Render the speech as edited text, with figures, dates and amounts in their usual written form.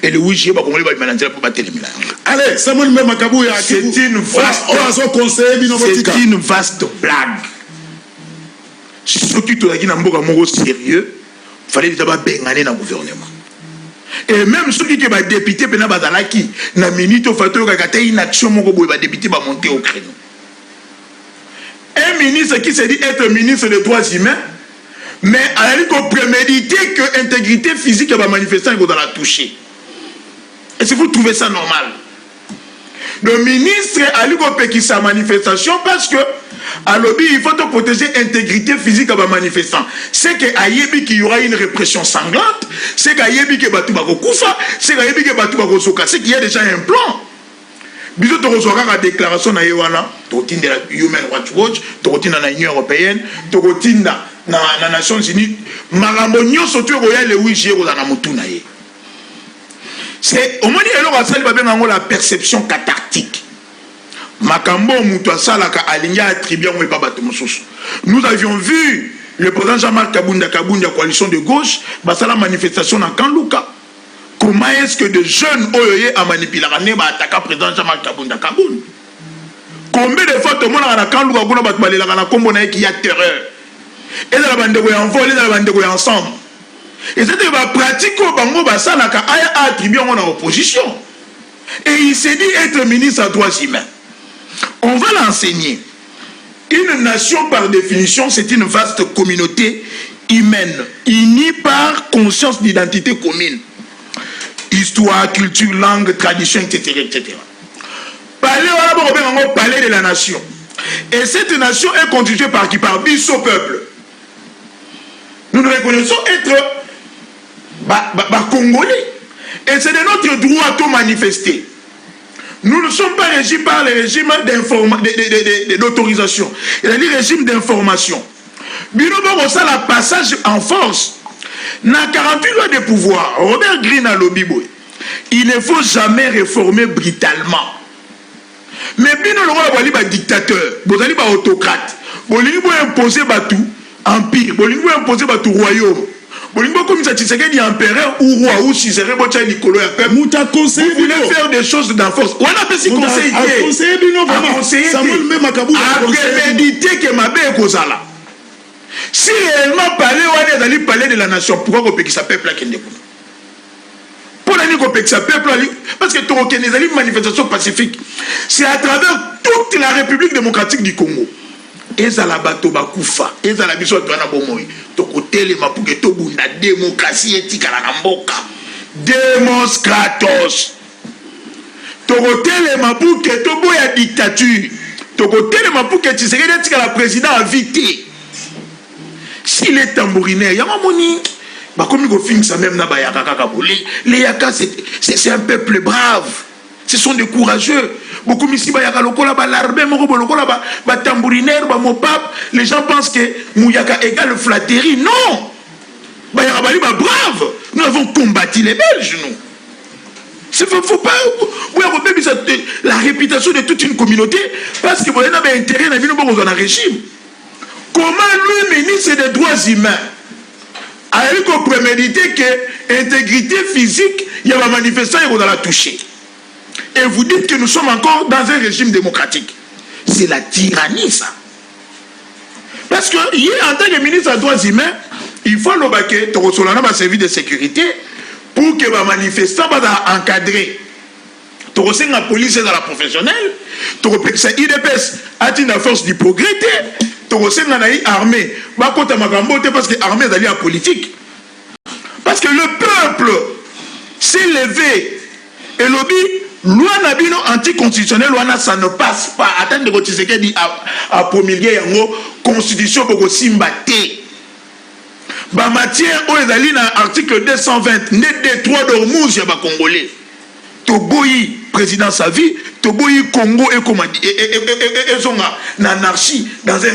et le 8 juillet ba congolais ba mananzela pour battre les milans. Allez, Samuel Memakabuya, c'est une vaste blague. Ce qui te dit un sérieux, il fallait déjà benganer dans le gouvernement. Et même ceux qui sont députés, na minute, il une action, les députés vont monter au créneau. Un ministre qui se dit être ministre des droits humains, mais à la limite, préméditer que l'intégrité physique va manifester, il va la toucher. Est-ce que vous trouvez ça normal? Le ministre a dit qu'il sa manifestation parce que à lobby, il faut protéger l'intégrité physique de la manifestant. C'est qu'il y aura une répression sanglante, c'est qu'il y a déjà un plan. Bisous, tu reçois la déclaration de la Human Rights Watch, tu la Union Européenne, tu la Nations Unies. Maramonion surtout le 8 juillet dans la Moutouna. C'est au moins la perception cathartique. Makambo Moutouasalaka aligné attribué au Babatomoussous. Nous avions vu le président Jean-Marc Kabunda, coalition de gauche, la manifestation à Kanlouka. Comment est-ce que des jeunes OEE a manipulé à attaquer le président Jean-Marc Kabunda? Combien de fois tout le monde a Kanlouka qui a terreur? Et dans la bande de envol, et dans la bande de ensemble. Et c'est une pratique que a attribué à l'opposition. Et il s'est dit être ministre des droits humains. On va l'enseigner. Une nation, par définition, c'est une vaste communauté humaine, unie par conscience d'identité commune. Histoire, culture, langue, tradition, etc. etc. Parler de la nation. Et cette nation est constituée par qui? Par 10 peuple. Nous nous reconnaissons être Congolais. Et c'est de notre droit à tout manifester. Nous ne sommes pas régis par le régime d'autorisation. Il y a le régime d'information. Binobo ça la passage en force. Dans 48 lois de pouvoir, Robert Greene a lobby. Il ne faut jamais réformer brutalement. Mais Bino le roi est dictateur, vous allez autocrate. Vous allez imposer tout empire, vous allez imposer tout royaume. Vous voulez empereur ou roi ou si c'est Rebocha Nicolo ya peuple. Vous voulez faire des choses dans force. On a fait si conseiller. Préméditer que ma belle Kozala. Si réellement parler, on allait parler de la nation, pourquoi on peut que ça peuple qui est pour l'année qu'on peut que ça peuple, parce que tu as des manifestations pacifiques. C'est à travers toute la République démocratique du Congo. Ezala bato bakufa, ezala biso twana bomoi, tokotelema pour que tobunda démocratie etikala na mboka. Demos Kratos. Tokotelema pour que toboya dictature. Tokotelema pour que Tshisekedi etikala président à vite. S'il est tambourinaire, yamamoni bakomi ko finisa même na bayaka kaka bolé. Les yaka c'est un peuple brave. Ce sont des courageux. Beaucoup ici, les gens pensent que Mouyaka égale flatterie. Non! Brave! Nous avons combattu les Belges, nous. Il ne faut pas. La réputation de toute une communauté parce que vous avez un intérêt dans un régime. Comment lui, ministre des droits humains, a eu qu'on préméditer que l'intégrité physique, il y a un manifestant et on la toucher? Et vous dites que nous sommes encore dans un régime démocratique. C'est la tyrannie, ça. Parce que, en tant que ministre des droits humains, il faut que le service de sécurité pour que les manifestants soient encadrés. La police est dans la professionnelle. IDPS a la force du progrès. L'armée. Parce que l'armée est allée à la politique. Parce que le peuple s'est levé et lobby. Loi nabino anticonstitutionnelle, ça ne passe pas. Attendez que Tshisekedi a promulgué yango constitution pour simbate. Ba matière où les alliés dans article 220 net des droits d'Ormuz ya ba congolais. Toboyi président sa vie, Toboyi Congo et comment et anarchie dans un